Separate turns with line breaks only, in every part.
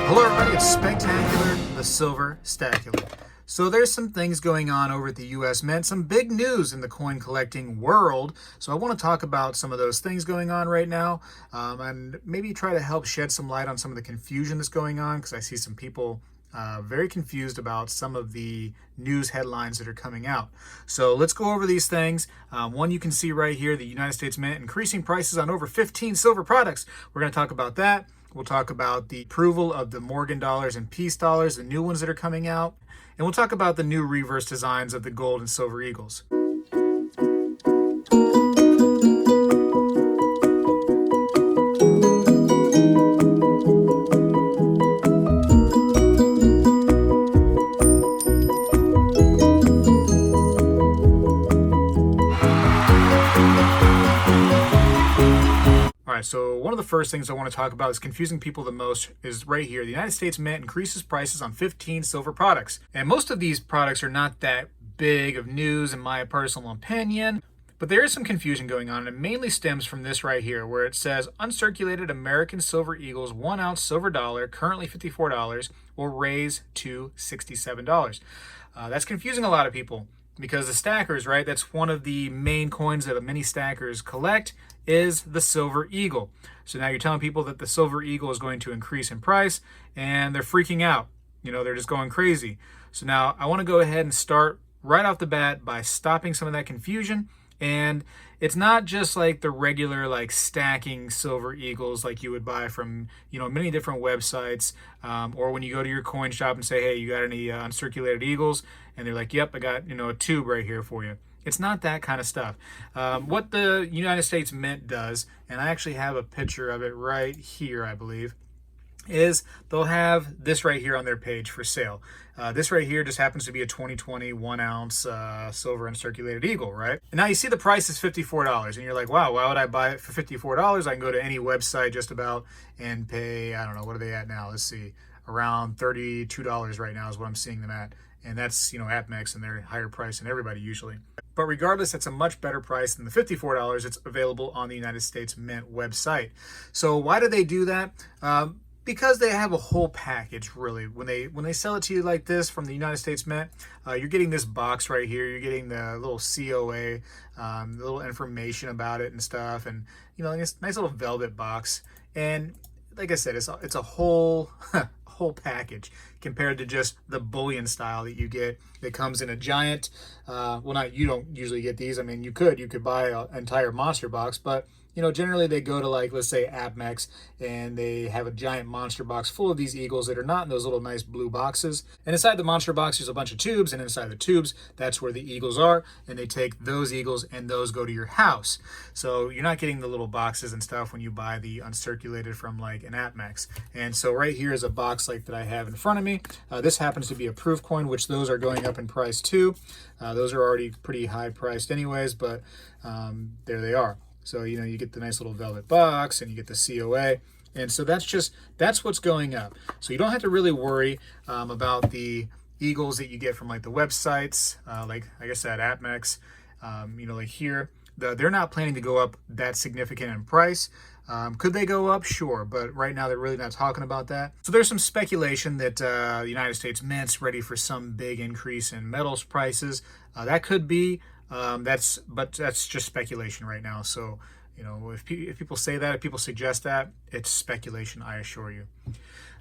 Hello everybody, it's Spectacular, the Silver Stacular. So there's some things going on over at the USmint, some big news in the coin collecting world. So I want to talk about some of those things going on right now, and maybe try to help shed some light on some of the confusion that's going on, because I see some people very confused about some of the news headlines that are coming out. So let's go over these things. One you can see right here, the United States Mint increasing prices on over 15 silver products. We're going to talk about that. We'll talk about the approval of the Morgan dollars and peace dollars, the new ones that are coming out. And we'll talk about the new reverse designs of the gold and silver eagles. So one of the first things I want to talk about is confusing people the most is right here. The United States Mint increases prices on 15 silver products. And most of these products are not that big of news in my personal opinion, but there is some confusion going on, and it mainly stems from this right here, where it says uncirculated American Silver Eagles 1 ounce silver dollar, currently $54, will raise to $67. That's confusing a lot of people, because the stackers, right, that's one of the main coins that many stackers collect, is the silver eagle. So now you're telling people that the silver eagle is going to increase in price, and they're freaking out. You know, they're just going crazy. So now I want to go ahead and start right off the bat by stopping some of that confusion. And it's not just like the regular like stacking silver eagles like you would buy from, you know, many different websites, or when you go to your coin shop and say, hey, you got any uncirculated eagles? And they're like, yep, I got, you know, a tube right here for you. It's not that kind of stuff. What the United States Mint does, and I actually have a picture of it right here, I believe, is they'll have this right here on their page for sale. This right here just happens to be a 2020 1 ounce silver uncirculated eagle, right? And now you see the price is $54, and you're like, wow, why would I buy it for $54? I can go to any website just about and pay, I don't know, what are they at now? Let's see, around $32 right now is what I'm seeing them at. And that's, you know, AppMex, and they're higher price than everybody usually. But regardless, it's a much better price than the $54 that's available on the United States Mint website. So why do they do that? Because they have a whole package, really. When they sell it to you like this from the United States Mint, you're getting this box right here. You're getting the little COA, the little information about it and stuff, and you know, this nice little velvet box. And like I said, it's a whole whole package compared to just the bullion style that you get. That comes in a giant. You don't usually get these. I mean, you could buy an entire monster box, but you know, generally they go to, like, let's say AppMex, and they have a giant monster box full of these eagles that are not in those little nice blue boxes. And inside the monster box, there's a bunch of tubes, and inside the tubes, that's where the eagles are, and they take those eagles and those go to your house. So you're not getting the little boxes and stuff when you buy the uncirculated from like an AppMex. And so right here is a box like that I have in front of me. This happens to be a proof coin, which those are going up in price too. Those are already pretty high priced anyways, but there they are. So, you know, you get the nice little velvet box and you get the COA. And so that's what's going up. So you don't have to really worry about the eagles that you get from like the websites, like I said, AppMex, you know, like here. They're not planning to go up that significant in price. Could they go up? Sure, but right now they're really not talking about that. So there's some speculation that the United States Mint's ready for some big increase in metals prices. That could be. That's just speculation right now. So, you know, if people say that, if people suggest that, it's speculation, I assure you.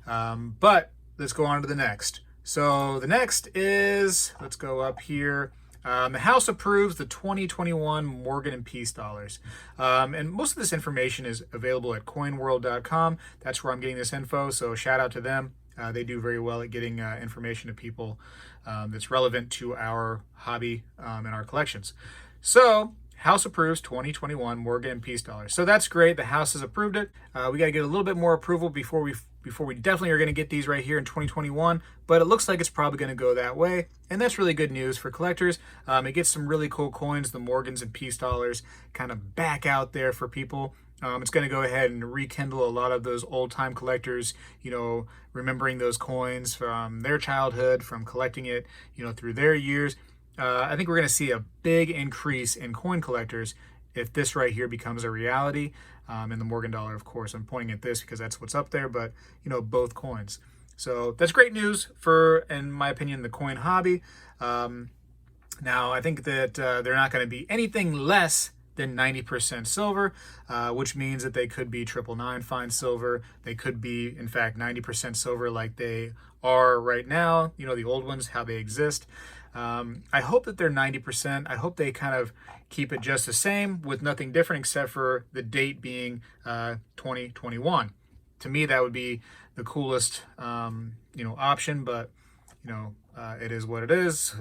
But let's go on to the next. So the next is, let's go up here. The House approves the 2021 Morgan and Peace dollars. And most of this information is available at coinworld.com. That's where I'm getting this info. So shout out to them. They do very well at getting information to people that's relevant to our hobby and our collections. So House approves 2021 Morgan and Peace dollars. So that's great. The House has approved it. We got to get a little bit more approval before we definitely are going to get these right here in 2021. But it looks like it's probably going to go that way. And that's really good news for collectors. It gets some really cool coins, the Morgans and Peace dollars, kind of back out there for people. It's going to go ahead and rekindle a lot of those old-time collectors, you know, remembering those coins from their childhood, from collecting it, you know, through their years. I think we're going to see a big increase in coin collectors if this right here becomes a reality. and the Morgan dollar, of course. I'm pointing at this because that's what's up there, but both coins. So that's great news for, in my opinion, the coin hobby. Now, I think that they're not going to be anything less than 90% silver, which means that they could be 999 fine silver. They could be, in fact, 90% silver like they are right now, the old ones, how they exist. I hope that they're 90%. I hope they kind of keep it just the same with nothing different except for the date being 2021. To me, that would be the coolest, option, but, it is what it is.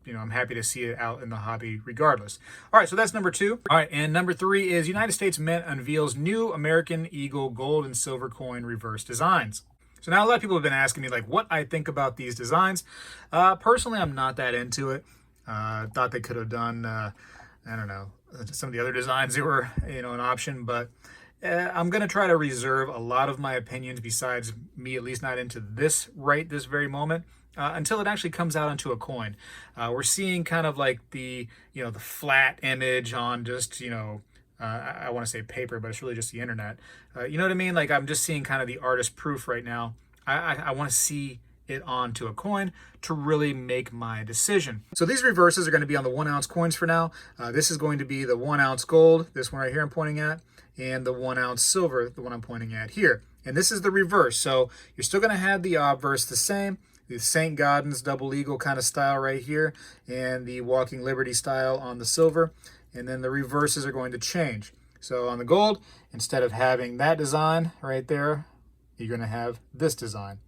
I'm happy to see it out in the hobby regardless. All right, so that's number 2. All right, and number 3 is United States Mint unveils new American Eagle gold and silver coin reverse designs. So now a lot of people have been asking me what I think about these designs. Personally, I'm not that into it. Thought they could have done, some of the other designs that were, an option, but I'm going to try to reserve a lot of my opinions, besides me at least not into this very moment, until it actually comes out onto a coin. We're seeing kind of the flat image on just, I want to say paper, but it's really just the internet. You know what I mean? I'm just seeing kind of the artist proof right now. I want to see it onto a coin to really make my decision. So these reverses are going to be on the 1 ounce coins for now. This is going to be the 1 ounce gold, this one right here I'm pointing at, and the 1 ounce silver, the one I'm pointing at here. And this is the reverse. So you're still going to have the obverse the same, the St. Gaudens double eagle kind of style right here, and the Walking Liberty style on the silver. And then the reverses are going to change. So on the gold, instead of having that design right there, you're going to have this design.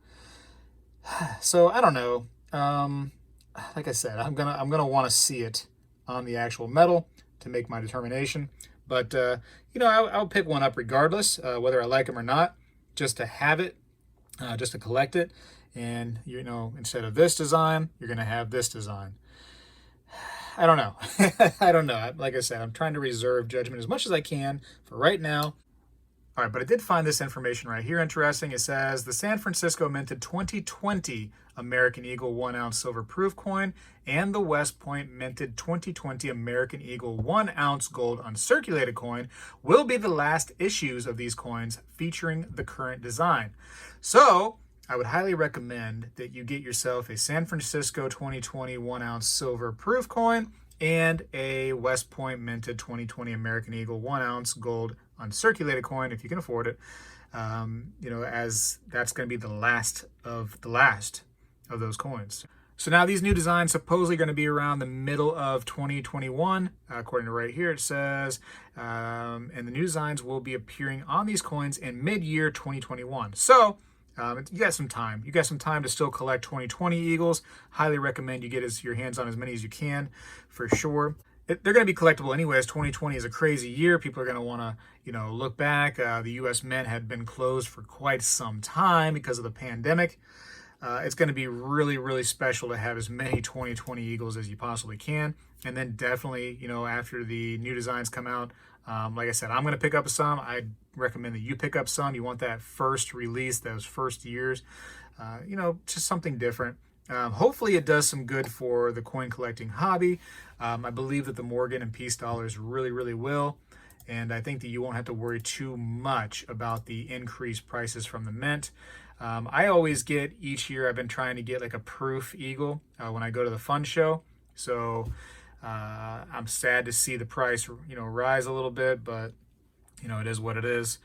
So I don't know. Like I said, I'm gonna want to see it on the actual metal to make my determination. But I'll pick one up regardless, whether I like them or not, just to have it, just to collect it. And instead of this design, you're gonna have this design. I don't know. I don't know. Like I said, I'm trying to reserve judgment as much as I can for right now. All right, but I did find this information right here interesting. It says the San Francisco minted 2020 American Eagle 1 ounce silver proof coin and the West Point minted 2020 American Eagle 1 ounce gold uncirculated coin will be the last issues of these coins featuring the current design. So I would highly recommend that you get yourself a San Francisco 2020 1 ounce silver proof coin and a West Point minted 2020 American Eagle 1 ounce gold uncirculated coin if you can afford it. As that's going to be the last of those coins. So now these new designs supposedly going to be around the middle of 2021, according to right here. It says, and the new designs will be appearing on these coins in mid-year 2021. So you got some time. You got some time to still collect 2020 Eagles. Highly recommend you get your hands on as many as you can, for sure. They're going to be collectible anyways. 2020 is a crazy year. People are going to want to, look back. The USmint had been closed for quite some time because of the pandemic. It's going to be really, really special to have as many 2020 Eagles as you possibly can. And then definitely, after the new designs come out, like I said, I'm going to pick up some. I'd recommend that you pick up some. You want that first release, those first years, just something different. Hopefully it does some good for the coin collecting hobby. I believe that the Morgan and Peace dollars really, really will. And I think that you won't have to worry too much about the increased prices from the mint. I always get, each year I've been trying to get a proof eagle when I go to the F.U.N show. So I'm sad to see the price, rise a little bit, but it is what it is.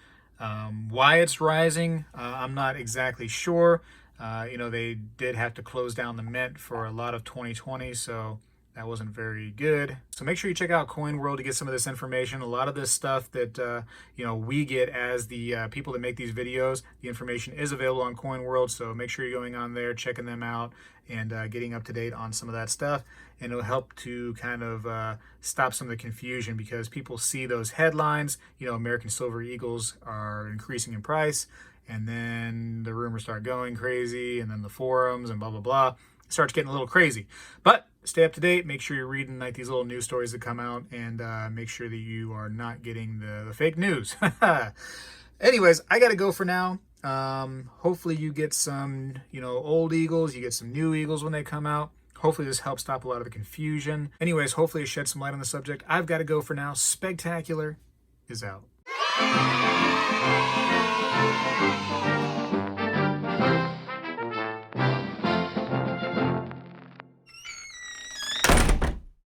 Why it's rising, I'm not exactly sure. They did have to close down the mint for a lot of 2020, so that wasn't very good. So make sure you check out Coin World to get some of this information. A lot of this stuff that we get as the people that make these videos, the information is available on Coin World. So make sure you're going on there, checking them out, and getting up to date on some of that stuff. And it'll help to kind of stop some of the confusion, because people see those headlines, American Silver Eagles are increasing in price, and then the rumors start going crazy, and then the forums and blah, blah, blah. It starts getting a little crazy. But stay up to date. Make sure you're reading these little news stories that come out, and make sure that you are not getting the fake news. Anyways, I got to go for now. Hopefully you get some, old Eagles. You get some new Eagles when they come out. Hopefully this helps stop a lot of the confusion. Anyways, hopefully it sheds some light on the subject. I've got to go for now. Spegtacular is out.